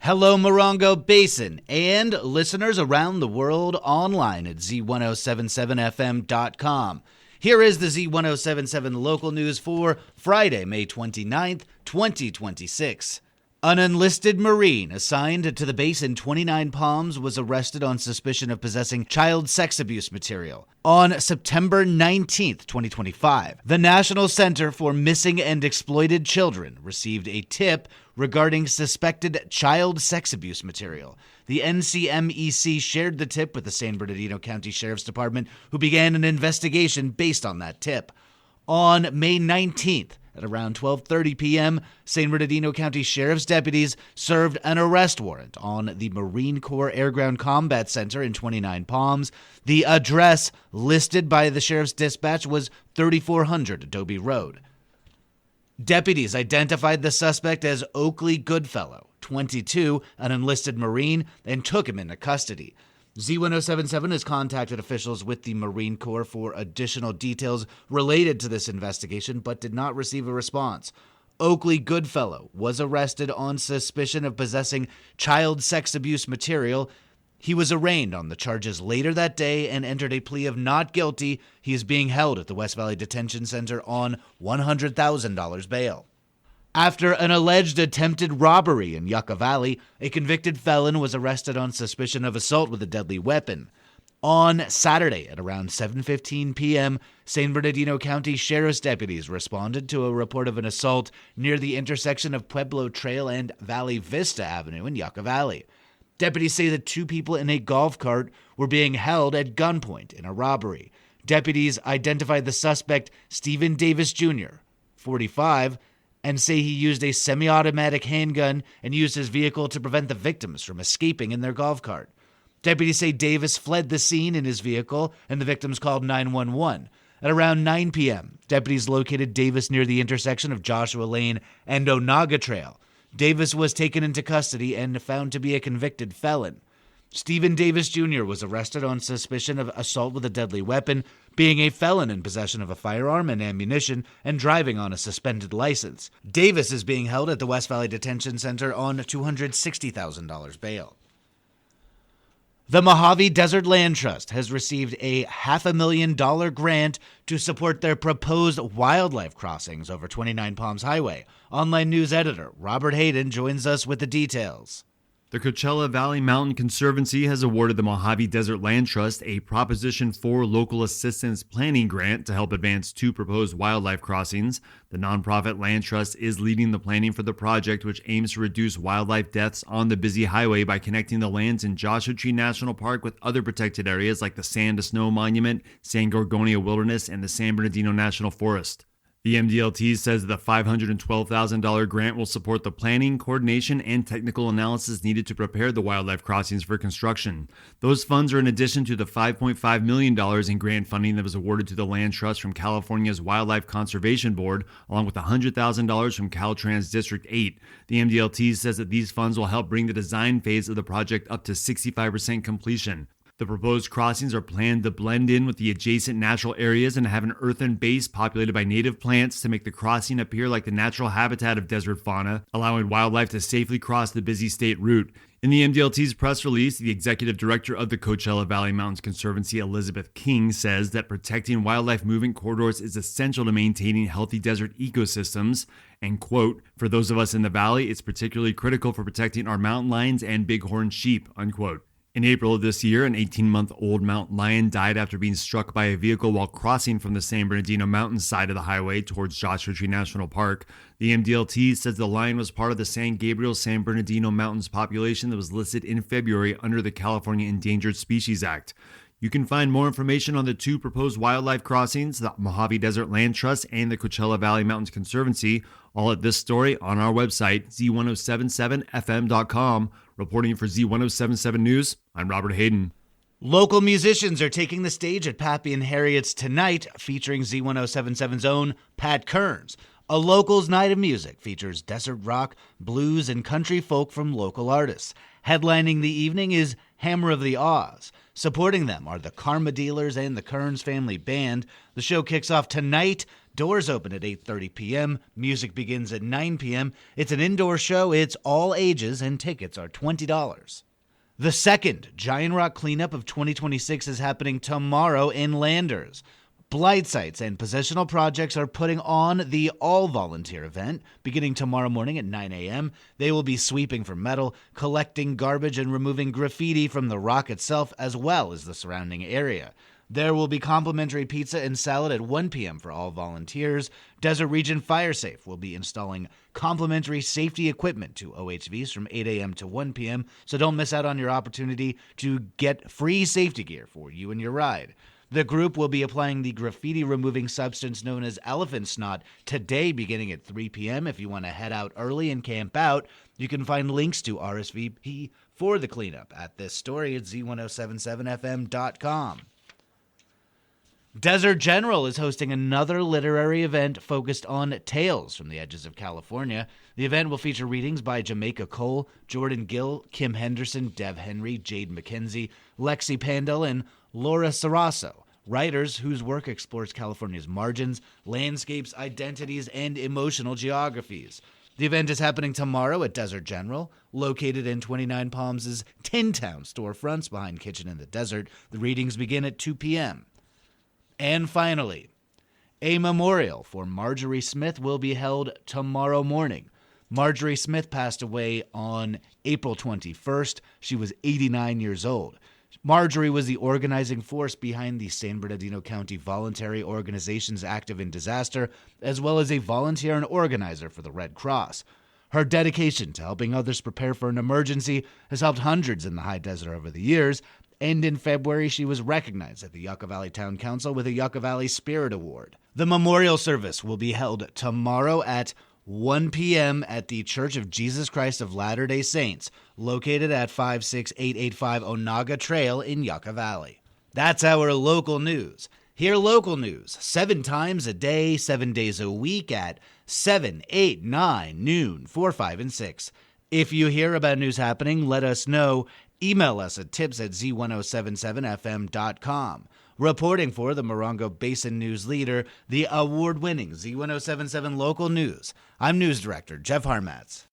Hello, Morongo Basin, and listeners around the world online at Z107.7 FM.com. Here is the Z107.7 Local News for Friday, May 29th, 2026. An enlisted Marine assigned to the base in 29 Palms was arrested on suspicion of possessing child sex abuse material. On September 19, 2025, the National Center for Missing and Exploited Children received a tip regarding suspected child sex abuse material. The NCMEC shared the tip with the San Bernardino County Sheriff's Department, who began an investigation based on that tip. On May 19th, at around 12:30 p.m., San Bernardino County Sheriff's deputies served an arrest warrant on the Marine Corps Air Ground Combat Center in 29 Palms. The address listed by the Sheriff's dispatch was 3400 Adobe Road. Deputies identified the suspect as Oakley Goodfellow, 22, an enlisted Marine, and took him into custody. Z107.7 has contacted officials with the Marine Corps for additional details related to this investigation, but did not receive a response. Oakley Goodfellow was arrested on suspicion of possessing child sex abuse material. He was arraigned on the charges later that day and entered a plea of not guilty. He is being held at the West Valley Detention Center on $100,000 bail. After an alleged attempted robbery in Yucca Valley, a convicted felon was arrested on suspicion of assault with a deadly weapon. On Saturday at around 7:15 p.m., San Bernardino County Sheriff's deputies responded to a report of an assault near the intersection of Pueblo Trail and Valley Vista Avenue in Yucca Valley. Deputies say that two people in a golf cart were being held at gunpoint in a robbery. Deputies identified the suspect, Stephen Davis Jr., 45, and say he used a semi-automatic handgun and used his vehicle to prevent the victims from escaping in their golf cart. Deputies say Davis fled the scene in his vehicle, and the victims called 911. At around 9 p.m., deputies located Davis near the intersection of Joshua Lane and Onaga Trail. Davis was taken into custody and found to be a convicted felon. Stephen Davis Jr. was arrested on suspicion of assault with a deadly weapon, being a felon in possession of a firearm and ammunition, and driving on a suspended license. Davis is being held at the West Valley Detention Center on $260,000 bail. The Mojave Desert Land Trust has received a $500,000 grant to support their proposed wildlife crossings over 29 Palms Highway. Online news editor Robert Hayden joins us with the details. The Coachella Valley Mountain Conservancy has awarded the Mojave Desert Land Trust a Proposition 4 Local Assistance Planning Grant to help advance two proposed wildlife crossings. The nonprofit land trust is leading the planning for the project, which aims to reduce wildlife deaths on the busy highway by connecting the lands in Joshua Tree National Park with other protected areas like the Sand to Snow Monument, San Gorgonio Wilderness, and the San Bernardino National Forest. The MDLT says the $512,000 grant will support the planning, coordination, and technical analysis needed to prepare the wildlife crossings for construction. Those funds are in addition to the $5.5 million in grant funding that was awarded to the Land Trust from California's Wildlife Conservation Board, along with $100,000 from Caltrans District 8. The MDLT says that these funds will help bring the design phase of the project up to 65% completion. The proposed crossings are planned to blend in with the adjacent natural areas and have an earthen base populated by native plants to make the crossing appear like the natural habitat of desert fauna, allowing wildlife to safely cross the busy state route. In the MDLT's press release, the executive director of the Coachella Valley Mountains Conservancy, Elizabeth King, says that protecting wildlife movement corridors is essential to maintaining healthy desert ecosystems. And, quote, for those of us in the valley, it's particularly critical for protecting our mountain lions and bighorn sheep, unquote. In April of this year, an 18-month-old mountain lion died after being struck by a vehicle while crossing from the San Bernardino mountain side of the highway towards Joshua Tree National Park. The MDLT says the lion was part of the San Gabriel-San Bernardino Mountains population that was listed in February under the California Endangered Species Act. You can find more information on the two proposed wildlife crossings, the Mojave Desert Land Trust and the Coachella Valley Mountains Conservancy, all at this story on our website, Z107.7 FM.com. Reporting for Z107.7 News, I'm Robert Hayden. Local musicians are taking the stage at Pappy and Harriet's tonight, featuring Z107.7's own Pat Kearns. A Locals Night of Music features desert rock, blues, and country folk from local artists. Headlining the evening is Hammer of the Oz. Supporting them are the Karma Dealers and the Kearns Family Band. The show kicks off tonight. Doors open at 8:30 p.m. Music begins at 9 p.m. It's an indoor show. It's all ages, and tickets are $20. The second Giant Rock cleanup of 2026 is happening tomorrow in Landers. Blight sites and possessional projects are putting on the all-volunteer event beginning tomorrow morning at 9 a.m. They will be sweeping for metal, collecting garbage, and removing graffiti from the rock itself as well as the surrounding area. There will be complimentary pizza and salad at 1 p.m. for all volunteers. Desert Region Fire Safe will be installing complimentary safety equipment to OHVs from 8 a.m. to 1 p.m., so don't miss out on your opportunity to get free safety gear for you and your ride. The group will be applying the graffiti-removing substance known as elephant snot today beginning at 3 p.m. If you want to head out early and camp out, you can find links to RSVP for the cleanup at this story at Z107.7 FM.com. Desert General is hosting another literary event focused on tales from the edges of California. The event will feature readings by Jamaica Cole, Jordan Gill, Kim Henderson, Dev Henry, Jade McKenzie, Lexi Pandel, and Laura Sarasso, writers whose work explores California's margins, landscapes, identities, and emotional geographies. The event is happening tomorrow at Desert General, located in 29 Palms' Tin Town storefronts behind Kitchen in the Desert. The readings begin at 2 p.m. And finally, a memorial for Marjorie Smith will be held tomorrow morning. Marjorie Smith passed away on April 21st. She was 89 years old. Marjorie was the organizing force behind the San Bernardino County Voluntary Organizations Active in Disaster, as well as a volunteer and organizer for the Red Cross. Her dedication to helping others prepare for an emergency has helped hundreds in the high desert over the years, and in February she was recognized at the Yucca Valley Town Council with a Yucca Valley Spirit Award. The memorial service will be held tomorrow at 1 p.m. at the Church of Jesus Christ of Latter-day Saints, located at 56885 Onaga Trail in Yucca Valley. That's our local news. Hear local news 7 times a day, 7 days a week at 7, 8, 9, noon, 4, 5, and 6. If you hear about news happening, let us know. Email us at tips@z1077fm.com. Reporting for the Morongo Basin News Leader, the award-winning Z107.7 Local News, I'm News Director Jeff Harmatz.